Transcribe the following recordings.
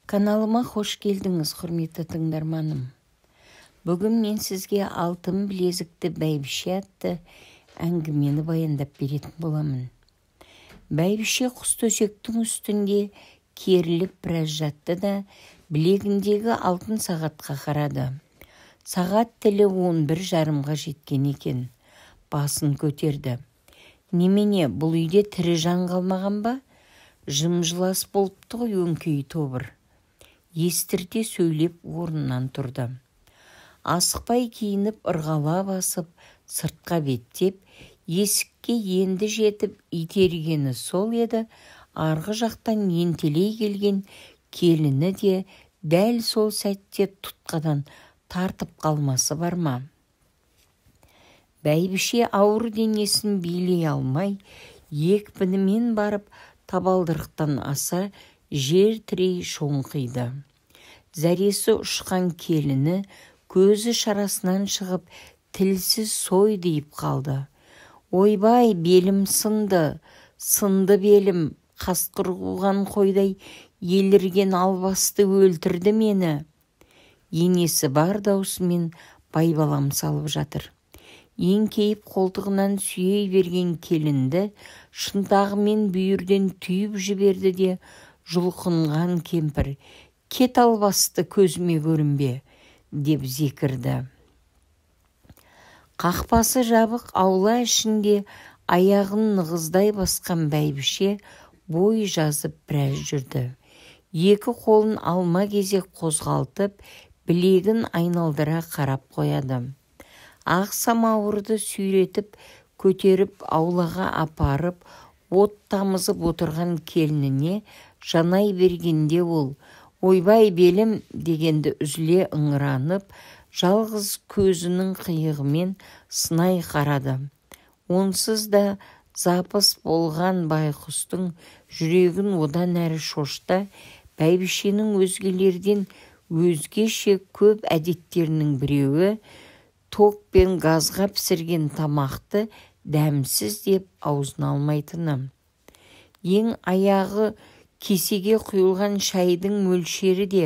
Kanalıma hoş geldiniz құрметті тыңдарманым. Бүгін мен сізге алтын білезікті бәйбіше атты әңгімені баяндап беретін боламын. Бәйбіше құс төсектің үстінде керіліп біраз жатты да білегіндегі алтын сағатқа қарады. Сағат тілі 11:30-ға жеткен екен. Басын көтерді. Немене, бұл үйде тірі жан қалмаған ба? Жым-жылас болыпты ғой өңкей тобыр. Естірте сөйлеп орнынан тұрды. Асықпай киініп ырғала басып, сыртқа беттеп, есікке енді жетіп итергені сол еді, арғы жақтан ентелей келген келіні де дәл сол сәтте тұтқадан тартып қалмасы бар ма? Бәйбіше ауыр денесін билей алмай, екпінімен барып табалдырықтан аса жер тірей шоңқиды. Зәресі ұшқан келіні көзі шарасынан шығып, тілсіз сойдиып қалды. Ойбай, белім сынды, сынды белім, қасқыр қуған қойдай елірген албасты өлтірді мені. Енесі бар даусымен байбалам салып жатыр. Еңкейіп қолтығынан сүйей берген келінді шынтағымен бүйірден түйіп жіберді де, жұлқынған кемпір, кет албасты көзіме көрінбе, деп зекірді. Қақпасы жабық аула ішінде аяғын нығыздай басқан бәйбіше бой жазып біраз жүрді. Екі қолын алма кезек қозғалтып, білегін айналдыра қарап қояды. Ақ самауырды сүйретіп, көтеріп аулаға апарып, от тамызып отырған келініне жанай бергенде ол, ойбай белім дегенді үзіле ыңыранып, жалғыз көзінің қиығымен сынай қарады. Онсыз да запыс болған байқұстың жүрегін одан әрі шошта, бәйбішенің өзгелерден өзгеше көп әдеттерінің біреуі, ток пен газға пісірген тамақты дәмсіз деп аузына алмайтыны. Ең аяғы кесеге құйылған шайдың мөлшері де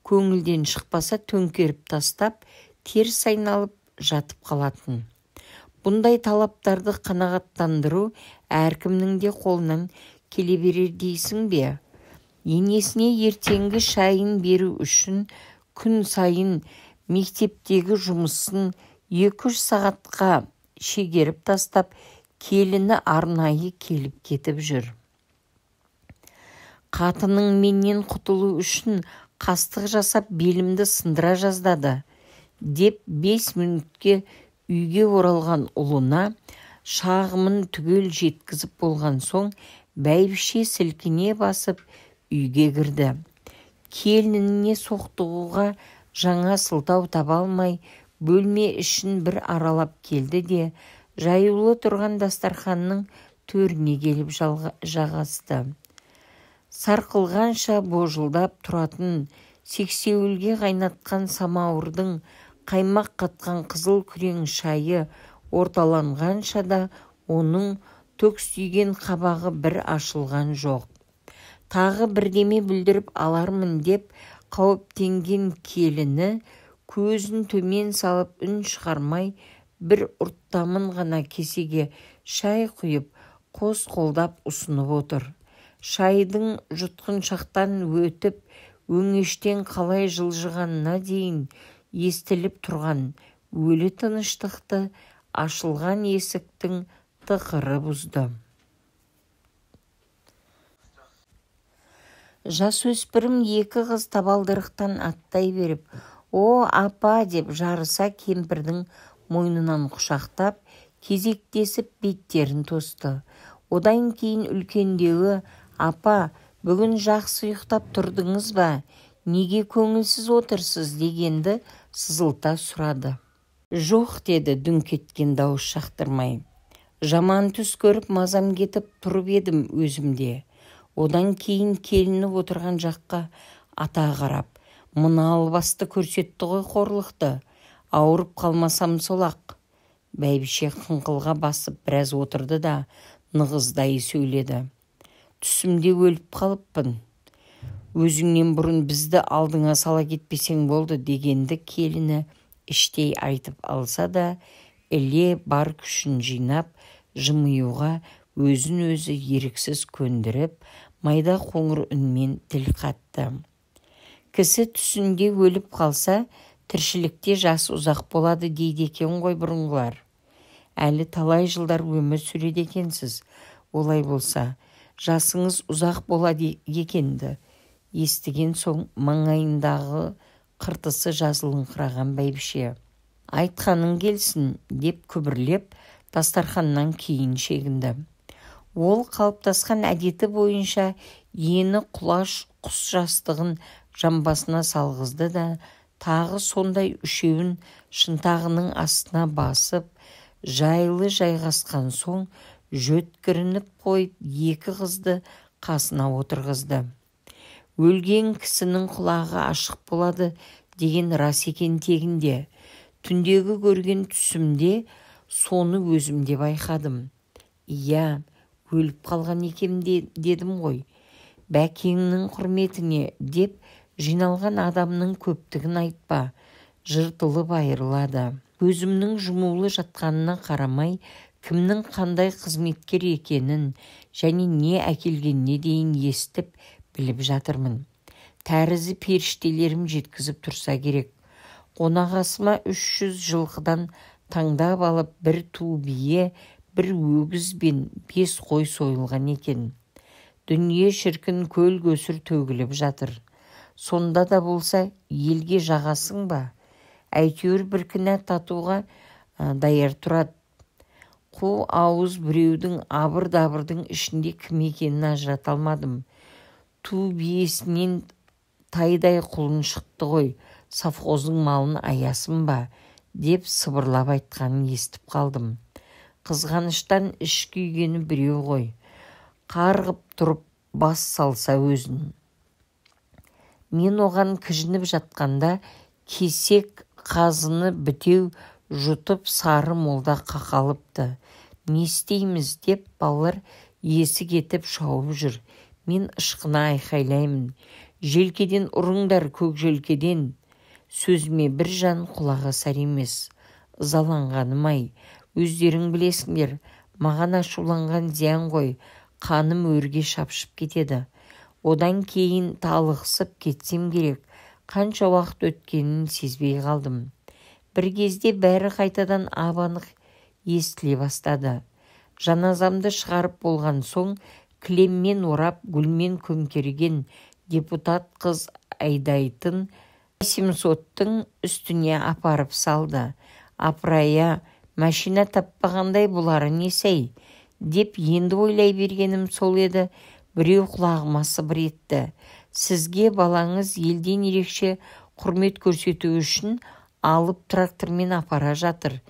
көңілден шықпаса төңкеріп тастап, теріс айналып жатып қалатын. Бұндай талаптарды қанағаттандыру әркімнің де қолынан келе берер дейсің бе? Енесіне ертеңгі шайын беру үшін күн сайын мектептегі жұмысын 2-3 сағатқа шегеріп тастап, келіні арнайы келіп кетіп жүр. Қатының менен құтылу үшін қастық жасап белімді сындыра жаздады, деп 5 минутке үйге оралған ұлына шағымын түгел жеткізіп болған соң, бәйбіше сілкіне басып үйге кірді. Келініне соқтығуға жаңа сылтау таба алмай, бөлме ішін бір аралап келді де, жаюлы тұрған дастарханның төріне келіп жағасты. Сарқылғанша божылдап тұратын, сексеуілге қайнатқан самауырдың қаймақ қатқан қызыл күрең шайы орталанғанша да оның төксүйген қабағы бір ашылған жоқ. Тағы бірдеме бүлдіріп алармын деп қауіптенген келіні көзін төмен салып үн шығармай, бір ұрттамын ғана кесеге шай құйып, қос қолдап ұсынып отыр. Шайдың жұтқыншақтан өтіп, өңештен қалай жылжығанына дейін естіліп тұрған өлі тыныштықты ашылған есіктің тықыры бұзды. Жасөспірім 2 қыз табалдырықтан аттай беріп, «О, апа!» деп жарыса кемпірдің мойнынан құшақтап, кезектесіп беттерін тосты. Одан кейін үлкендеуі, «Апа, бүгін жақсы ұйықтап тұрдыңыз ба? Неге көңілсіз отырсыз?» дегенді сызылта сұрады. «Жоқ», деді дүңк еткен дауыс шақтырмай. «Жаман түс көріп мазам кетіп тұрып едім өзімде». Одан кейін келіні отырған жаққа ата қарап, «Мына албасты көрсетті ғой қорлықты, ауырып қалмасам сол-ақ». Бәйбіше қыңқылға басып біраз отырды да нығыздай сөйледі. «Түсімде өліп қалыппын. өзіңнен бұрын бізді алдыңа сала кетпесең болды дегенді келіні іштей айтып алса да, іле бар күшін жинап, жымиюға өзін өзі еріксіз көндіріп, майда қоңыр үнмен тіл қатты. Кісі түсінде өліп қалса, тіршілікте жас ұзақ болады дейді екен ғой бұрынғылар. Әлі талай жылдар өмір сүреді екенсіз. Олай болса, жасыңыз ұзақ болады екенді. Естіген соң маңайындағы қыртысы жазылыңқыраған бәйбіше. Айтқаның келсін деп күбірлеп, дастарханнан кейін шегінді. Ол қалыптасқан әдеті бойынша ені құлаш құс жастығын жамбасына салғызды да, тағы сондай үшеуін шынтағының астына басып, жайлы жайғасқан соң жөткірініп қойып екі қызды қасына отырғызды. Өлген кісінің құлағы ашық болады деген рас екен тегінде. Түндегі көрген түсімде соны өзімде байқадым. Иә, өліп қалған екем дедім ғой. Бәкеңнің құрметіне деп жиналған адамның көптігін айтпа, жыртылып айырылады. Көзімнің жұмулы жатқанына қарамай, кімнің қандай қызметкер екенін және не әкелгеніне дейін естіп біліп жатырмын. Тәрізі періштелерім жеткізіп тұрса керек. Қонағасыма 300 жылқыдан таңдап алып бір ту бие, бір өгіз бен 5 қой сойылған екен. Дүние шіркін көл көсір төгіліп жатыр. Сонда да болса елге жағасың ба? Әйтеуір бір кінә татуға даяр тұрады. Қу ауыз біреудің абыр-дабырдың ішінде кім екенін ажырата алмадым. Ту биесінен тайдай құлын шықты ғой, совхоздың малын аясын ба, деп сыбырлап айтқанын естіп қалдым. Қызғаныштан іш күйгені біреу ғой. Қарғып тұрып бас салса өзін. Мен оған кіжініп жатқанда кесек қазыны бітеу жұтып сары молда қақалыпты. Не істейміз деп балалар есі кетіп шауып жүр. Мен ышқына айқайлаймын. Желкеден ұрыңдар, көк желкеден. Сөзіме бір жан құлағы сар емес. Ызаланғаным-ай, өздерің білесіңдер, маған ашуланған зиян ғой, қаным өрге шапшып кетеді. Одан кейін талықсып кетсем керек, қанша уақыт өткенін сезбей қалдым. Бір кезде бәрі қайтадан ап-анық естіле бастады. Жаназамды шығарып болған соң, кілеммен орап, гүлмен көмкерген депутат қыз айдайтын 700-тың үстіне апарып салды. Апырая, машина таппағандай бұлары несі-ай? Деп енді ойлай бергенім сол еді, біреу құлағыма сыбыр етті. Сізге балаңыз елден ерекше құрмет көрсету үшін алып трактормен апара жатыр.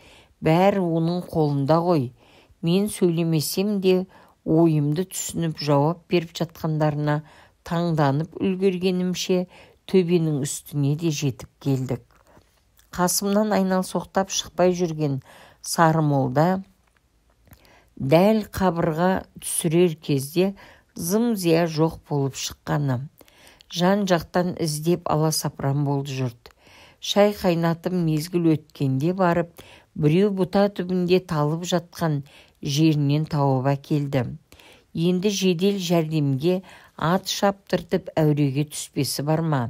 Бәрі оның қолында ғой. Мен сөйлемесем де ойымды түсініп жауап беріп жатқандарына таңданып үлгергенімше төбенің үстіне де жетіп келдік. Қасымнан айналсоқтап шықпай жүрген сары молда дәл қабырға түсірер кезде зым-зия жоқ болып шыққаны. Жан-жақтан іздеп аласапыран болды жұрт. Шай қайнатып мезгіл өткенде барып, біреу бұта түбінде талып жатқан жерінен тауып әкелді. Енді жедел жәрдемге ат шаптыртып әуреге түспесі бар ма?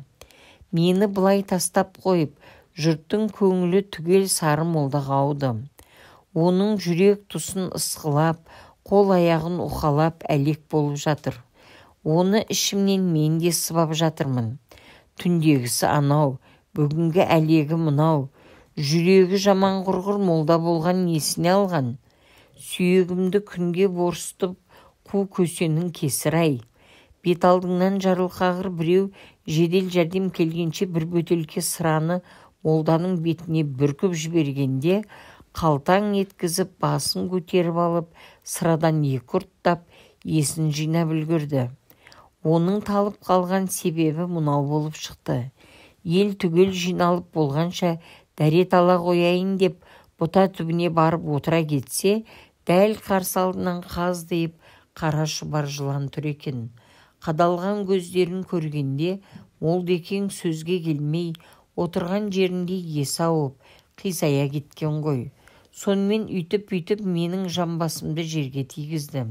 Мені былай тастап қойып, жұрттың көңілі түгел сары молдаға ауды. Оның жүрек тұсын ысқылап, қол-аяғын уқалап әлек болып жатыр. Оны ішімнен мен де сыбап жатырмын. Түндегісі анау, бүгінгі әлегі мынау. Жүрегі жаман құрғыр молда болған несіне алған? Сүйегімді күнге борыстып қу көсенің кесір-ай. Бет алдыңнан жарылқағыр біреу жедел жәрдем келгенше бір бөтелке сыраны молданың бетіне бүркіп жібергенде, қалтаң еткізіп басын көтеріп алып, sıрадан екі ұрттап есін жинап үлгірді. Оның талып қалған себебі мынау болып шықты. Ел түгел жиналып болғанша дәрет ала қояйын деп бұта түбіне барып отыра кетсе, дәл қарсы алдынан қаздиып қара шұбар жылан тұр екен. Қадалған көздерін көргенде Молдекең сөзге келмей отырған жерінде есі ауып қисая кеткен ғой. Сонымен үйтіп менің жамбасымды жерге тигізді.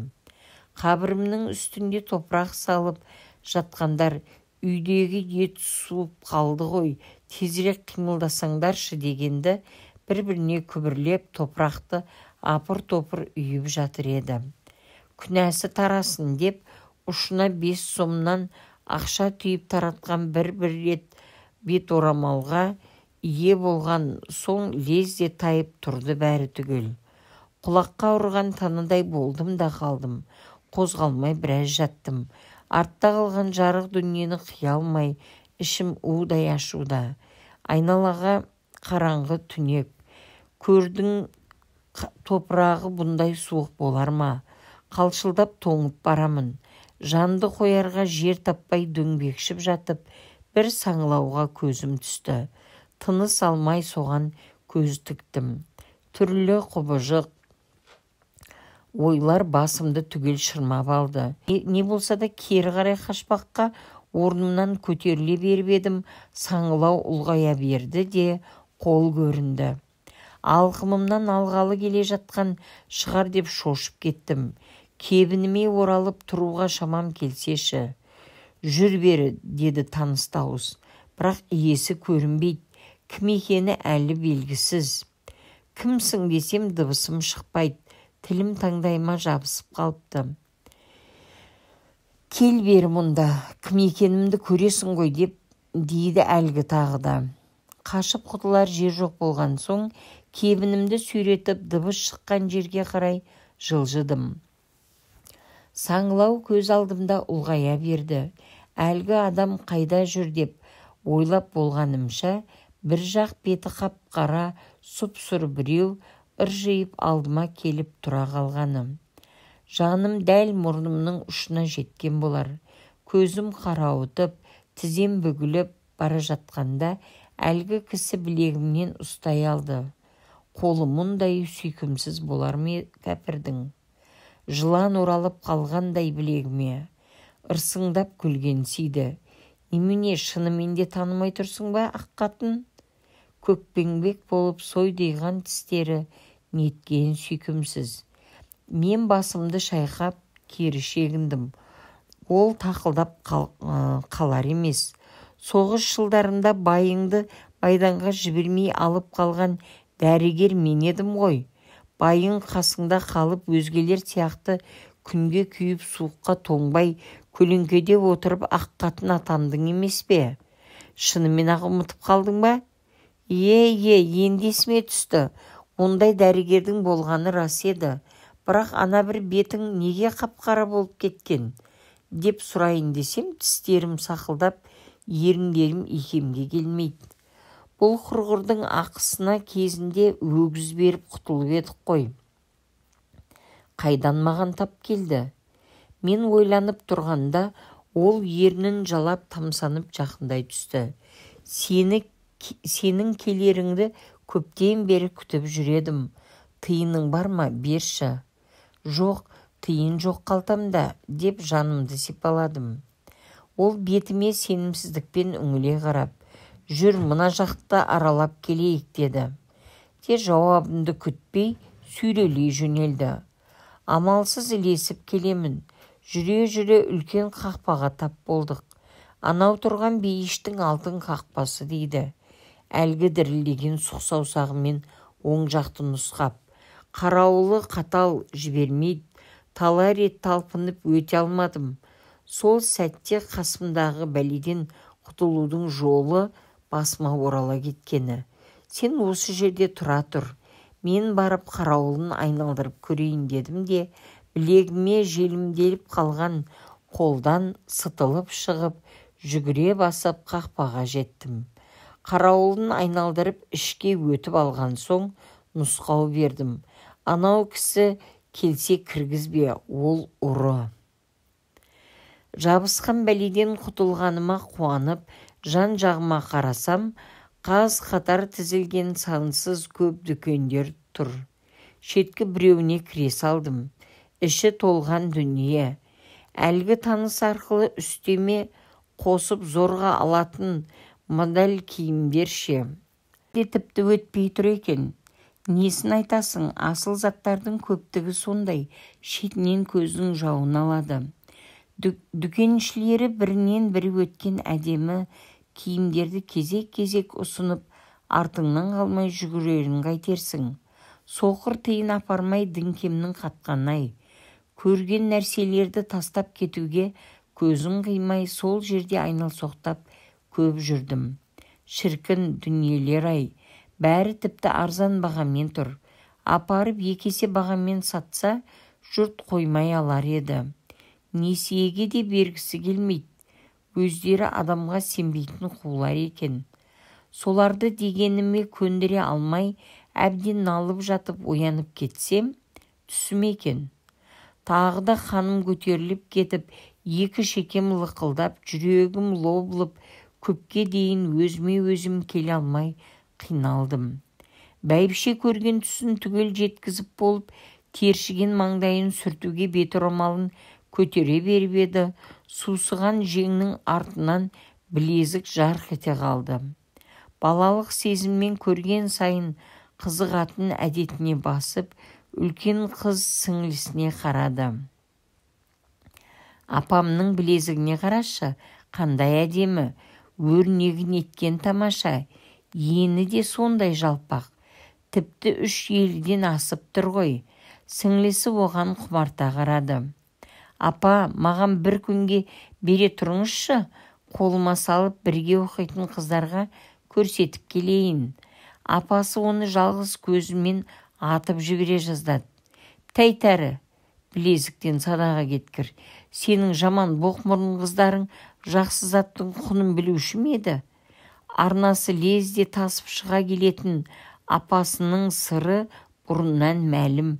Қабірімнің үстінде топырақ салып жатқандар үйдегі ет суып қалды ғой, тезірек қимылдасаңдаршы дегенді бір-біріне күбірлеп топырақты апыр-топыр үйіп жатыр еді. Күнәсі тарасын деп ұшына 5 сомнан ақша түйіп таратқан бір рет бет орамалға ие болған соң лезде тайып тұрды бәрі түгел. Құлаққа ұрған таныдай болдым да қалдым. Қозғалмай біраз жаттым. Артта қалған жарық дүниені қия алмай, ішім удай ашуда. Айналаға қараңғы түнек. Көрдің топырағы бұндай суық болар ма? Қалшылдап тоңып барамын. Жанды қоярға жер таппай дөңбекшіп жатып, бір саңлауға көзім түсті. Тыныс алмай соған көз тіктім. Түрлі құбыжық ойлар басымды түгел шырмап алды. Не болса да кері қарай қашпаққа орнымнан көтеріле беріп едім, саңлау ұлғая берді де қол көрінді. Алқымымнан алғалы келе жатқан шығар деп шошып кеттім. Кебініме оралып тұруға шамам келсеші. Жүр бері, деді таныс дауыс. Бірақ иесі көрінбейді. Кім екені әлі белгісіз. Кімсің десем дыбысым шықпайды. Тілім таңдайыма жабысып қалыпты. Кел бері мұнда, кім екенімді көресің ғой дейді әлгі тағы да. Қашып құтылар жер жоқ болған соң, кебінімді сүйретіп дыбыс шыққан жерге қарай жылжыдым. Саңлау көз алдымда ұлғая берді. Әлгі адам қайда жүр деп ойлап болғанымша, бір жақ беті қап-қара, сұп-сұр біреу ыржиып алдыма келіп тұра қалғаны. Жаным дәл мұрнымның ұшына жеткен болар. Көзім қарауытып, тізем бүгіліп бара жатқанда әлгі кісі білегімнен ұстай алды. Қолы мұндай сүйкімсіз болар ма кәпірдің? Жылан оралып қалғандай білегіме. Ырсыңдап күлгенсиді. Немене, шынымен де танымай тұрсың ба, ақ қатын? Көкпеңбек болып сойдиған тістері неткен сүйкімсіз. Мен басымды шайқап кері шегіндім. Ол тақылдап қалар емес. Соғыс жылдарында байыңды майданға жібермей алып қалған дәрігер мен едім ғой. Байың қасыңда қалып өзгелер сияқты күнге күйіп суыққа тоңбай көлеңкеде отырып ақ қатын атандың емес пе? Шынымен ақ ұмытып қалдың ба? Енді есіме түсті. Ондай дәрігердің болғаны рас еді. Бірақ ана бір бетің неге қап-қара болып кеткен? Деп сұрайын десем, тістерім сақылдап, еріндерім икемге келмейді. Бұл құрғырдың ақысына кезінде өгіз беріп құтылып едік қой. Қайдан маған тап келді? Мен ойланып тұрғанда ол ернін жалап тамсанып жақындай түсті. Сенің келеріңді көптен бері күтіп жүредім. Тиының бар ма, берші. Жоқ, тиын жоқ қалтамда, деп жанымды сипаладым. Ол бетіме сенімсіздікпен үңіле қарап, жүр мына жақты аралап келейік деді. Те жауабымды күтпей сүйрелей жөнелді. Амалсыз ілесіп келемін. Жүре-жүре үлкен қақпаға тап болдық. Анау тұрған бейіштің алтын қақпасы дейді. Әлгі дірілдеген сұқ саусағымен оң жақты нұсқап. Қарауылы қатал жібермейді. Талай рет талпынып өте алмадым. Сол сәтте қасымдағы бәледен құтылудың жолы басыма орала кеткені. Сен осы жерде тұра тұр. Мен барып қарауылын айналдырып көрейін дедім де, білегіме желімделіп қалған қолдан сытылып шығып, жүгіре басып қақпаға жеттім. Қарауылын айналдырып ішке өтіп алған соң нұсқау бердім. Анау кісі келсе кіргізбе, ол ұры. Жабысқан бәледен құтылғаныма қуанып, жан-жағыма қарасам, қаз қатар тізілген сансыз көп дүкендер тұр. Шеткі біреуіне кіре салдым. Іші толған дүние. Әлгі таныс арқылы үстеме қосып зорға алатын модель киімдер ше. Тіпті өтпей тұр екен. Несін айтасың, асыл заттардың көптігі сондай, шетінен көздің жауын алады. Дүкеншілері бірінен бірі өткен әдемі киімдерді кезек-кезек ұсынып, артыңнан қалмай жүгірерін қайтерсің. Соқыр тиын апармай діңкемнің қатқанай. Көрген нәрселерді тастап кетуге көзім қимай сол жерде айналсоқтап көп жүрдім. Шіркін дүниелер-ай, бәрі тіпті арзан бағамен тұр. Апарып екесе бағамен сатса, жұрт қоймай алар еді. Несиеге де бергісі келмейді. Өздері адамға сенбейтін қулар екен. Соларды дегеніме көндіре алмай, әбден налып жатып оянып кетсем, түсім екен. Тағы да ханым көтеріліп кетіп, екі шекем лықылдап, жүрегім лоблып, көпке дейін өзіме өзім келе алмай қиналдым. Бәйбіше көрген түсін түгел жеткізіп болып, тершіген маңдайын сүртуге бет орамалын көтере беріп еді, сусыған жеңнің артынан білезік жарқ ете қалды. Балалық сезіммен көрген сайын қызығатын әдетіне басып, үлкен қыз сіңлісіне қарады. Апамның білезігіне қарашы, қандай әдемі, өрнегін еткен тамаша, ені де сондай жалпақ, тіпті 3 елден асып тұр ғой. Сіңлісі оған құмарта қарады. Апа, маған бір күнге бере тұрыңызшы, қолыма салып бірге оқитын қыздарға көрсетіп келейін. Апасы оны жалғыз көзімен атып жібере жаздады. Тәйтәрі, білезіктен садаға кеткір. Сенің жаман боқмұрын қыздарың жақсы заттың құнын білуші ме еді? Арнасы лезде тасып шыға келетін апасының сыры бұрыннан мәлім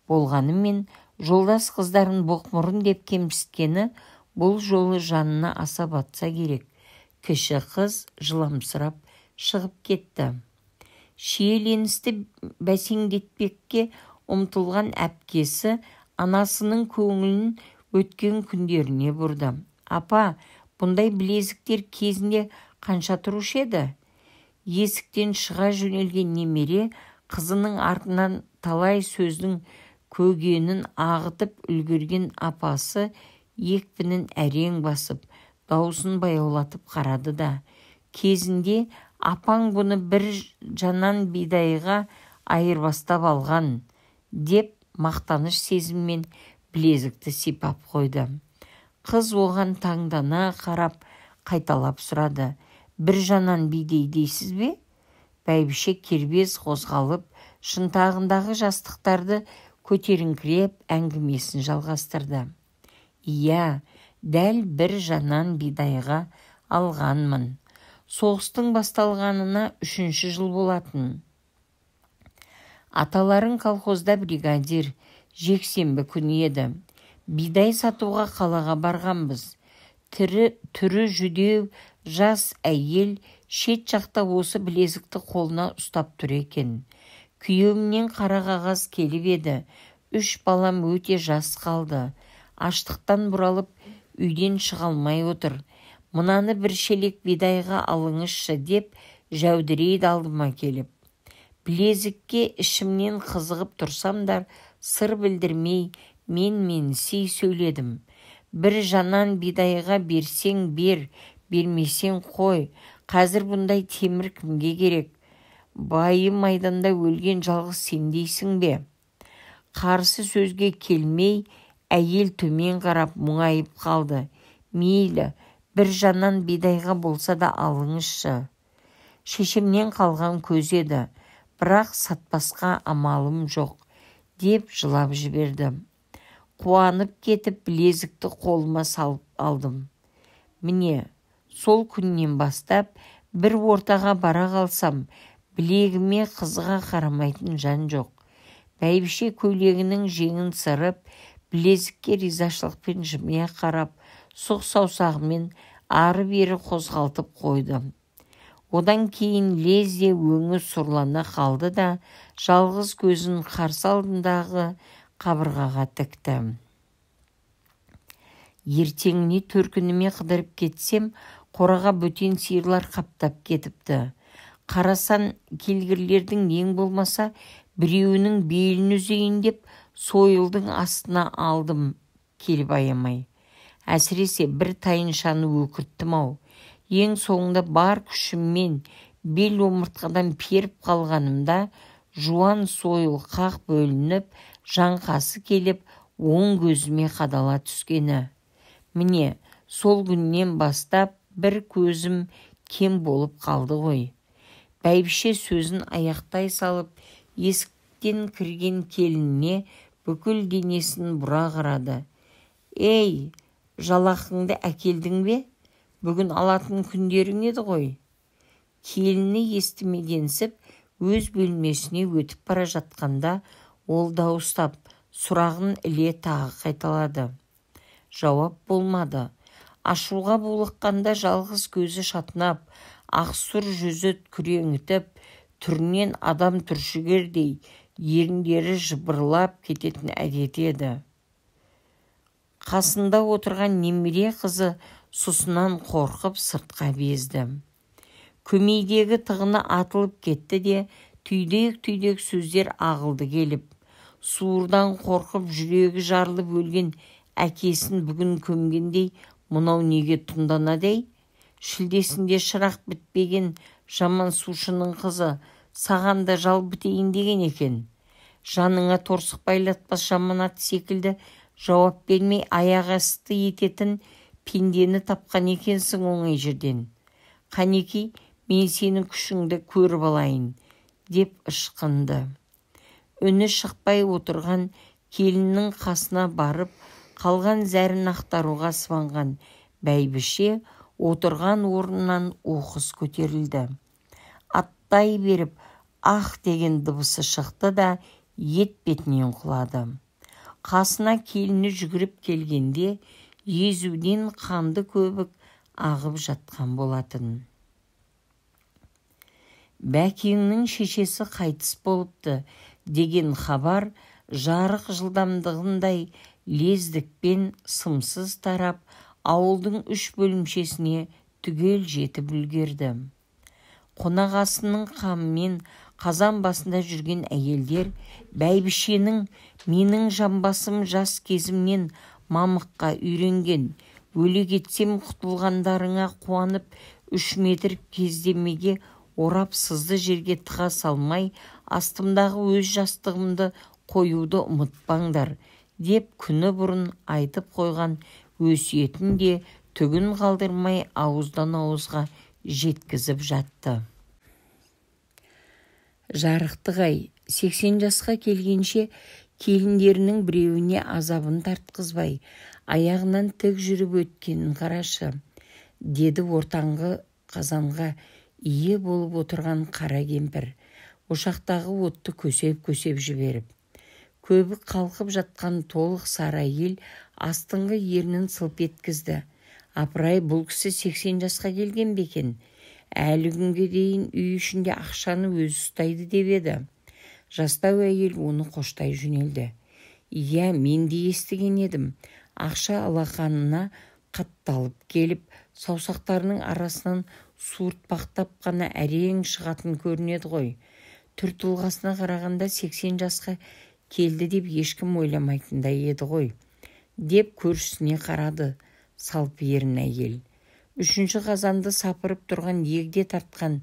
болғанымен, жолдас қыздарын боқмұрын деп кемсіткені бұл жолы жанына аса батса керек. Кіші қыз жыламсырап шығып кетті. Шиеленісті бәсеңдетпекке ұмтылған әпкесі анасының көңілін өткен күндеріне бұрды. Апа, бұндай білезіктер кезінде қанша тұрушы еді? Есіктен шыға жөнелген немере қызының артынан талай сөздің көгенін ағытып үлгерген апасы екпінін әрең басып, даусын баяулатып қарады да, кезінде апаң бұны бір жанан бидайға айырбастап алған, деп мақтаныш сезіммен білезікті сипап қойды. Қыз оған таңдана қарап қайталап сұрады. Бір жанан бидай дейсіз бе? Бәйбіше кербез қозғалып, шынтағындағы жастықтарды көтеріңкіреп әңгімесін жалғастырды. Иә, дәл бір жанан бидайға алғанмын. Соғыстың басталғанына 3-ші жыл болатын. Аталарың колхозда бригадир, жексенбі күні еді. Бидай сатуға қалаға барғанбыз. Түрі жүдеу жас әйел шет жақта осы білезікті қолына ұстап тұр екен. Күйеуімнен қара қағаз келіп еді. 3 балам өте жас қалды. Аштықтан бұралып үйден шыға алмай отыр. Мынаны бір шелек бидайға алыңызшы деп жәудірейді алдыма келіп. Білезікке ішімнен қызығып тұрсамдар, сыр білдірмей мен-менси сөйледім. Бір жанан бидайға берсең бер, бермесең қой. Қазір бұндай темір кімге керек? Байы майданда өлген жалғыз сен дейсің бе? Қарсы сөзге келмей, әйел төмен қарап мұңайып қалды. Мейлі, бір жанан бидайға болса да алыңызшы. Шешемнен қалған көз еді, бірақ сатпасқа амалым жоқ, деп жылап жіберді. Қуанып кетіп білезікті қолыма салып алдым. Міне, сол күннен бастап бір ортаға бара қалсам, білегіме қызыға қарамайтын жан жоқ. Бәйбіше көйлегінің жеңін сырып, білезікке ризашылықпен жымия қарап, сұқ саусағымен ары-бері қозғалтып қойды. Одан кейін лезде өңі сұрлана қалды да, жалғыз көзін қарсы алдындағы қабырғаға тікті. Ертеңіне төркініме қыдырып кетсем, қораға бөтен сиырлар қаптап кетіпті. Қарасан келгірлердің ең болмаса біреуінің белін үзейін деп сойылдың астына алдым келіп аямай. Әсіресе бір тайыншаны өкірттім-ау. Ең соңында бар күшіммен бел омыртқадан періп қалғанымда жуан сойыл қақ бөлініп, жаңқасы келіп, оң көзіме қадала түскені. Міне, сол күннен бастап бір көзім кем болып қалды ғой. Бәйбіше сөзін аяқтай салып, есіктен кірген келініне бүкіл денесін бұра қарады. «Ей, жалақыңды әкелдің бе? Бүгін алатын күндерің еді ғой». Келіні естімегенсіп, өз бөлмесіне өтіп бара жатқанда, ол дауыстап, сұрағын іле тағы қайталады. Жауап болмады. Ашуға булыққанда жалғыз көзі шатынап, ақсұр жүзі күреңітіп, түрінен адам түршігердей еріндері жыбырлап кететін әдеті еді. Қасында отырған немере қызы сұсынан қорқып сыртқа безді. Көмейдегі тығыны атылып кетті де, түйдек-түйдек сөздер ағылды келіп. Суырдан қорқып жүрегі жарылып өлген әкесін бүгін көмгендей, мұнау неге тұнданадей? Шілдесінде шырақ бітпеген жаман сушының қызы саған да жал бітейін деген екен. Жаныңа торсық байлатпас жаманат секілді жауап бермей аяқ асты ететін пендені тапқан екенсің оңай жерден. Қанеки, мен сенің күшіңді көріп алайын, деп ышқынды. Үні шықпай отырған келіннің қасына барып, қалған зәрін ақтаруға сыбанған бәйбіше отырған орнынан оқыс көтерілді. Аттай беріп, ах деген дыбысы шықты да ет бетінен құлады. Қасына келіні жүгіріп келгенде, езуден қанды көбік ағып жатқан болатын. Бәкеңнің шешесі қайтыс болыпты деген хабар жарық жылдамдығындай лездікпен сымсыз тарап, ауылдың 3 бөлімшесіне түгел жетіп үлгерді. Қонағасының қамымен қазан басында жүрген әйелдер бәйбішенің менің жамбасым жас кезімнен мамыққа үйренген, өле кетсем құтылғандарыңа қуанып 3 метр кездемеге орап сызды жерге тыға салмай, астымдағы өз жастығымды қоюды ұмытпаңдар, деп күні бұрын айтып қойған өсиетін де түгін қалдырмай ауыздан ауызға жеткізіп жатты. Жарықтық-ай, 80 жасқа келгенше келіндерінің біреуіне азабын тартқызбай, аяғынан тік жүріп өткенін қарашы, деді ортаңғы қазанға ие болып отырған қара кемпір, ошақтағы отты көсеп-көсеп жіберіп. Көбік қалқып жатқан толық сары әйел астыңғы ернін сылп еткізді. Апырай, бұл кісі 80 жасқа келген бекен. Әлі күнге дейін үй ішінде ақшаны өзі ұстайды деп еді. Жастау әйел оны қоштай жөнелді. Иә, мен де естіген едім. Ақша алақанына қатталып келіп, саусақтарының арасынан суыртпақтап қана әрең шығатын көрінеді ғой. Түр тұлғасына қарағанда 80 жасқа келді деп ешкім ойламайтындай еді ғой, деп көршісіне қарады салп ерін әйел. 3-ші қазанды сапырып тұрған егде тартқан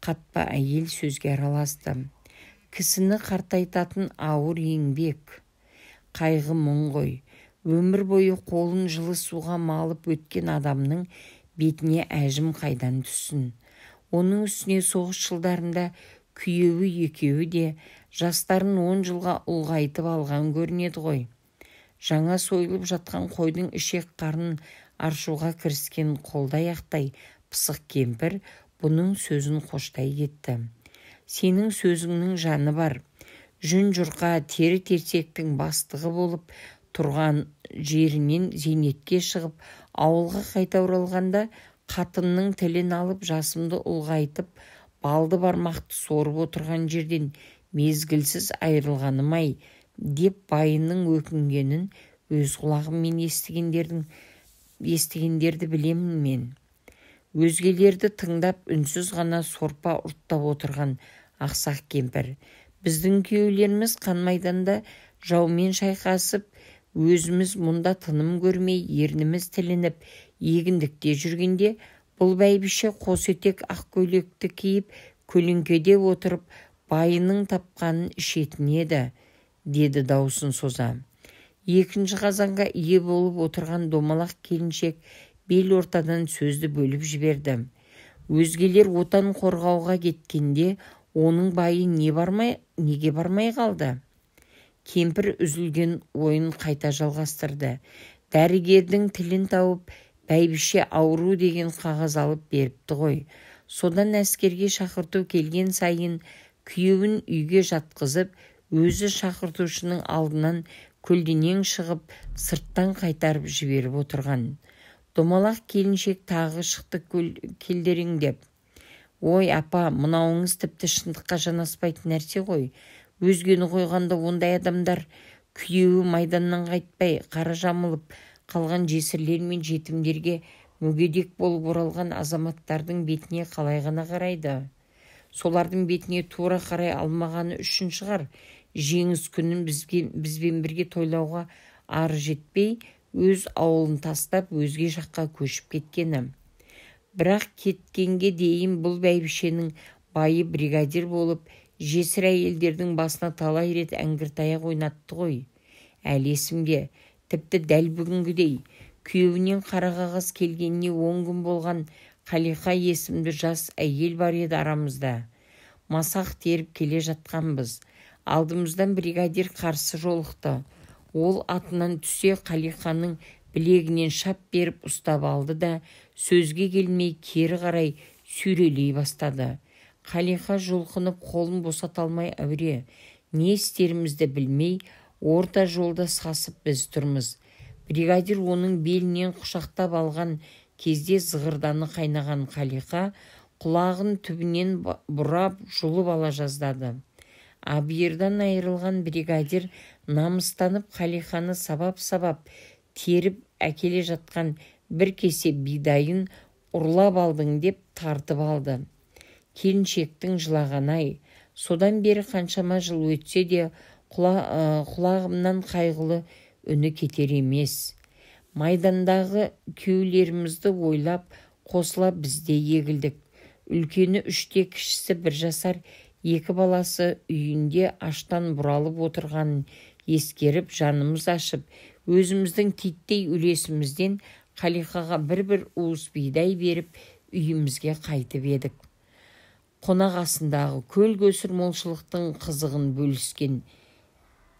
қатпа әйел сөзге араласты. Кісіні қартайтатын ауыр еңбек, қайғы мұң ғой. Өмір бойы қолын жылы суға малып өткен адамның бетіне әжім қайдан түссін. Оның үстіне соғыс жылдарында күйеуі екеуі де жастарын 10 жылға ұлғайтып алған көрінеді ғой. Жаңа сойылып жатқан қойдың ішек қарнын аршуға кіріскен қолдай-ақтай пысық кемпір бұның сөзін қоштай кетті. Сенің сөзіңнің жаны бар. Жүн жұрқа тері-терсектің бастығы болып тұрған жерінен зейнетке шығып, ауылға қайта оралғанда қатынның тілін алып жасымды ұлғайтып, балды бармақты сорып отырған жерден мезгілсіз айырылғаным-ай, деп байының өкінгенін өз құлағыммен естігендердің естігендерді білемін мен. Өзгелерді тыңдап үнсіз ғана сорпа ұрттап отырған ақсақ кемпір. Біздің күйеулеріміз қан майданда жаумен шайқасып, өзіміз мұнда тыным көрмей, ерніміз тілініп, егіндікте жүргенде, бұл бәйбіше қос етек ақ көйлекті киіп, көлеңкеде отырып, байының тапқанын ішетін еді, деді даусын соза. Екінші қазанға ие болып отырған домалақ келіншек бел ортадан сөзді бөліп жіберді. Өзгелер отан қорғауға кеткенде, оның байы неге бармай қалды? Кемпір үзілген ойын қайта жалғастырды. Дәрігердің тілін тауып, бәйбіше ауру деген қағаз алып беріпті ғой. Содан әскерге шақырту келген сайын күйеуін үйге жатқызып, өзі шақыртушының алдынан көлденең шығып, сырттан қайтарып жіберіп отырған. Домалақ келіншек тағы шықты келдереңдеп. Ой, апа, мынауыңыз тіпті шындыққа жанаспайтын нәрсе ғой. Өзгені қойғанда ондай адамдар күйеуі майданнан қайтпай, қара жамылып қалған жесірлер мен жетімдерге мүгедек болып оралған азаматтардың бетіне қалай ғана қарайды? Солардың бетіне тура қарай алмағаны үшін шығар. Жеңіс күнін бізбен бірге тойлауға ары жетпей, өз ауылын тастап өзге жаққа көшіп кеткені. Бірақ кеткенге дейін бұл бәйбішенің байы бригадир болып, жесір әйелдердің басына талай рет әңгір-таяқ ойнатты ғой. Әлі есімде, тіпті дәл бүгінгідей, күйеуінен қара қағаз келгеніне 10 күн болған Қалиқа есімді жас әйел бар еді арамызда. Масақ теріп келе жатқанбыз. Алдымыздан бригадир қарсы жолықты. Ол атынан түсе Қалиқаның білегінен шап беріп ұстап алды да, сөзге келмей кері қарай сүйрелей бастады. Қалиқа жұлқынып қолын босата алмай әуре. Не істерімізді білмей, орта жолда сасып біз тұрмыз. Бригадир оның белінен құшақтап алған кезде зығырданы қайнаған Қалиқа құлағын түбінен бұрап жұлып ала жаздады. Абиырдан айырылған бригадир намыстанып Қалиқаны сабап-сабап теріп әкеле жатқан бір кесе бидайын ұрлап алдың деп тартып алды. Келіншектің жылаған-ай, содан бері қаншама жыл өтсе де құлағымнан қайғылы үні кетер емес. Майдандағы күйеулерімізді ойлап, қосыла бізде егілдік. Үлкені 3-те, кішісі 1 жасар 2 баласы үйінде аштан бұралып отырғанын ескеріп, жанымыз ашып, өзіміздің титтей үлесімізден Қалиқаға бір уыс бидай беріп, үйімізге қайтып едік. Қонақ асындағы көл көсір молшылықтың қызығын бөліскен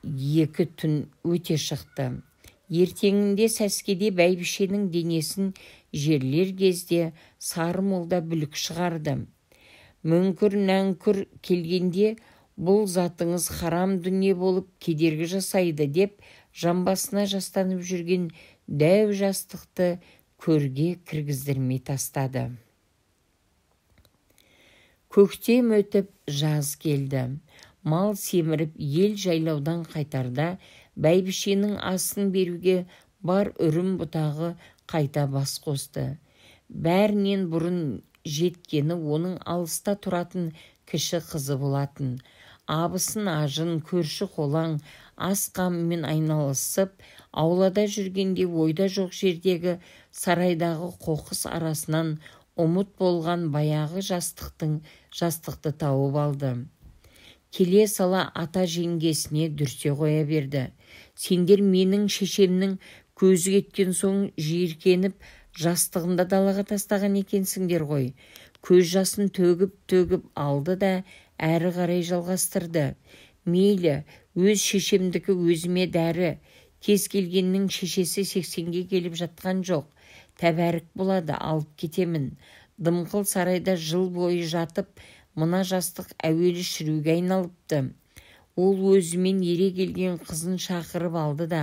2 түн өте шықты. Ертеңінде сәскеде бәйбішенің денесін жерлер кезде сары молда бүлік шығарды. Мүңкір-нәңкүр келгенде бұл затыңыз харам дүние болып кедергі жасайды деп жамбасына жастанып жүрген дәу жастықты көрге кіргіздірмей тастады. Көктем өтіп жаз келді. Мал семіріп ел жайлаудан қайтарда бәйбішенің асын беруге бар үрім бұтағы қайта бас қосты. Бәрінен бұрын жеткені оның алыста тұратын кіші қызы болатын. Абысын ажын, көрші қолаң, ас қамымен айналысып, аулада жүргенде ойда жоқ жердегі сарайдағы қоқыс арасынан ұмыт болған баяғы жастықты тауып алды. Келе сала ата жеңгесіне дүрсе қоя берді. Сендер менің шешемнің көзі кеткен соң жиіркеніп, жастығында далаға тастаған екенсіңдер ғой. Көз жасын төгіп алды да әрі қарай жалғастырды. Мейлі, өз шешемдікі өзіме дәрі. Кез келгеннің шешесі 80-ге келіп жатқан жоқ. Тәбәрік болады, алып кетемін. Дымқыл сарайда жыл бойы жатып, мына жастық әуелі шіруге айналыпты. Ол өзімен ере келген қызын шақырып алды да,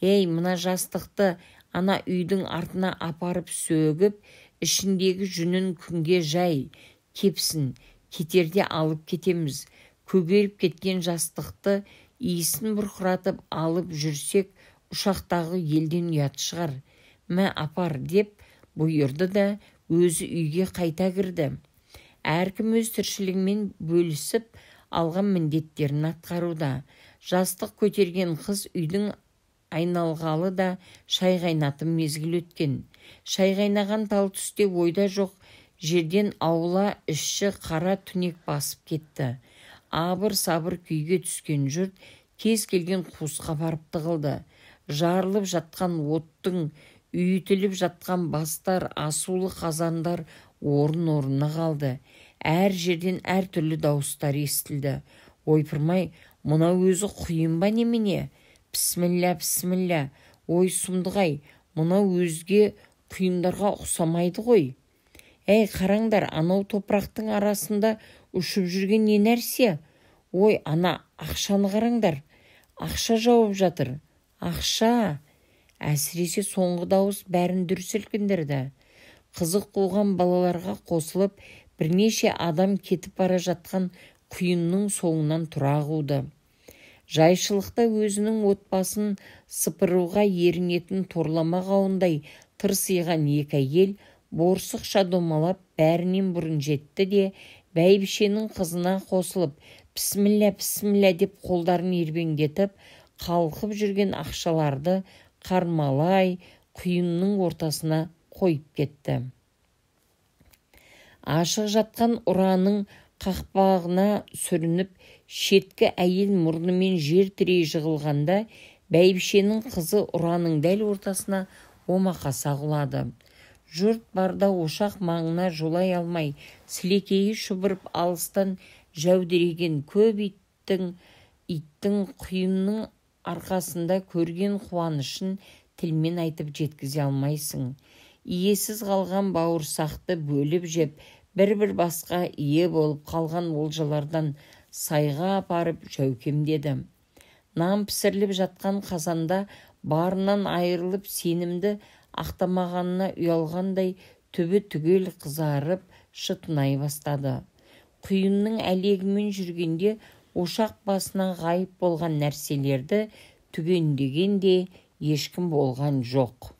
«Ей, мына жастықты ана үйдің артына апарып сөгіп, ішіндегі жүнін күнге жай, кепсін, кетерде алып кетеміз. Көгеріп кеткен жастықты иісін бұрқыратып алып жүрсек, ұшақтағы елден ұят шығар. мә апар деп бұйырды да өзі үйге қайта кірді. Әркім өз тіршілігімен бөлісіп алған міндеттерін атқаруда. Жастық көтерген қыз үйдің айналғалы да шай қайнатым мезгіл өткен. Шай қайнаған тал түсте ойда жоқ жерден аула іші қара түнек басып кетті. Абыр-сабыр күйге түскен жұрт кез келген қуысқа барып тығылды. Жарылып жатқан оттың, үйітіліп жатқан бастар, асулы қазандар орын-орнына қалды. Әр жерден әр түрлі дауыстар естілді. Ойпырмай, мынау өзі құйын ба немене? Бісміллә, бісміллә. Ой сұмдығай, мынау өзге құйындарға ұқсамайды ғой. Әй, қараңдар, анау топырақтың арасында ұшып жүрген не нәрсе? Ой, ана ақшаны қараңдар. Ақша жауып жатыр. Ақша. Әсіресе соңғы дауыс бәрін дүр сілкіндірді. Қызық қуған балаларға қосылып, бірнеше адам кетіп бара жатқан құйынның соңынан тұра қуды. Жайшылықта өзінің отбасын сыпыруға ерінетін торлама қауындай тырсиған екі әйел борсықша домалап бәрінен бұрын жетті де бәйбішенің қызына қосылып бісміллә, бісміллә деп қолдарын ербеңдетіп қалқып жүрген ақшаларды қармалай құйынның ортасына қойып кетті. Ашық жатқан ұраның қақпағына сүрініп шеткі әйел мұрнымен жер тірей жығылғанда бәйбішенің қызы ұраның дәл ортасына омақаса құлады. Жұрт барда ошақ маңына жолай алмай сілекейі шұбырып алыстан жәудіреген көп иттің құйынның арқасында көрген қуанышын тілмен айтып жеткізе алмайсың. Иесіз қалған бауырсақты бөліп жеп, бір-бір басқа ие болып қалған олжалардан сайға апарып жәукемдеді. Нан пісіріліп жатқан қазанда барынан айырылып сенімді ақтамағанына ұялғандай түбі түгел қызарып шытынай бастады. Құйынның әлегімен жүргенде ошақ басына ғайып болған нәрселерді түгендеген де ешкім болған жоқ.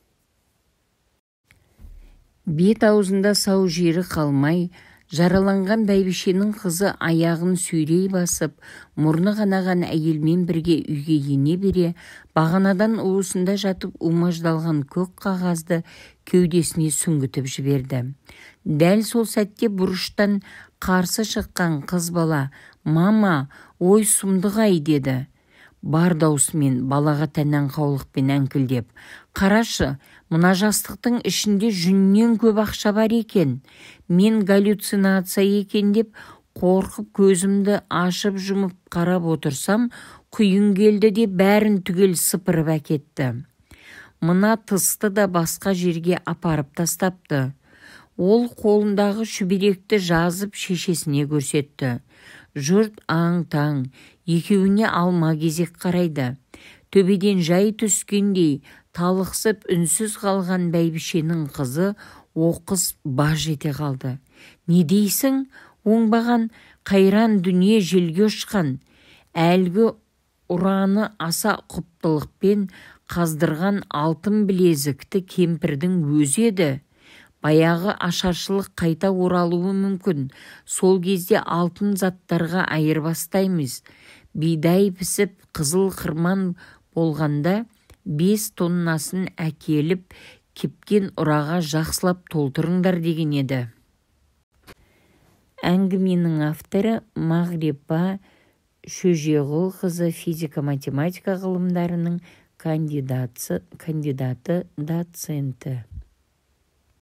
Бет аузында сау жері қалмай, жараланған бәйбішенің қызы аяғын сүйрей басып, мұрны қанаған әйелмен бірге үйге ене бере, бағанадан уысында жатып умаждалған көк қағазды кеудесіне сүңгітіп жіберді. Дәл сол сәтте бұрыштан қарсы шыққан қыз бала, «Мама, ой сұмдық-ай» деді. Бар даусымен, балаға тәннен қаулықпен әңкілдеп, «Қарашы, мына жастықтың ішінде жүннен көп ақша бар екен. Мен галлюцинация екен деп қорқып көзімді ашып жұмып қарап отырсам, құйын келді де бәрін түгел сыпырып әкетті. Мына тысты да басқа жерге апарып тастапты». Ол қолындағы шүберекті жазып шешесіне көрсетті. Жұрт аң-таң, екеуіне алма кезек қарайды. Төбеден жай түскендей талықсып үнсіз қалған бәйбішенің қызы оқыс баж ете қалды. «Не дейсің? Оңбаған қайран дүние желге ұшқан». Әлгі ұраны аса құптылықпен қаздырған алтын білезікті кемпірдің өзі еді. Баяғы ашаршылық қайта оралуы мүмкін. Сол кезде алтын заттарға айырбастаймыз. Бидай пісіп қызыл қырман болғанда 5 тоннасын әкеліп кепкен ұраға жақсылап толтырыңдар деген еді. Әңгіменің авторы Мағрипа Шөжеғұлқызы, физика-математика ғылымдарының кандидаты, доценті.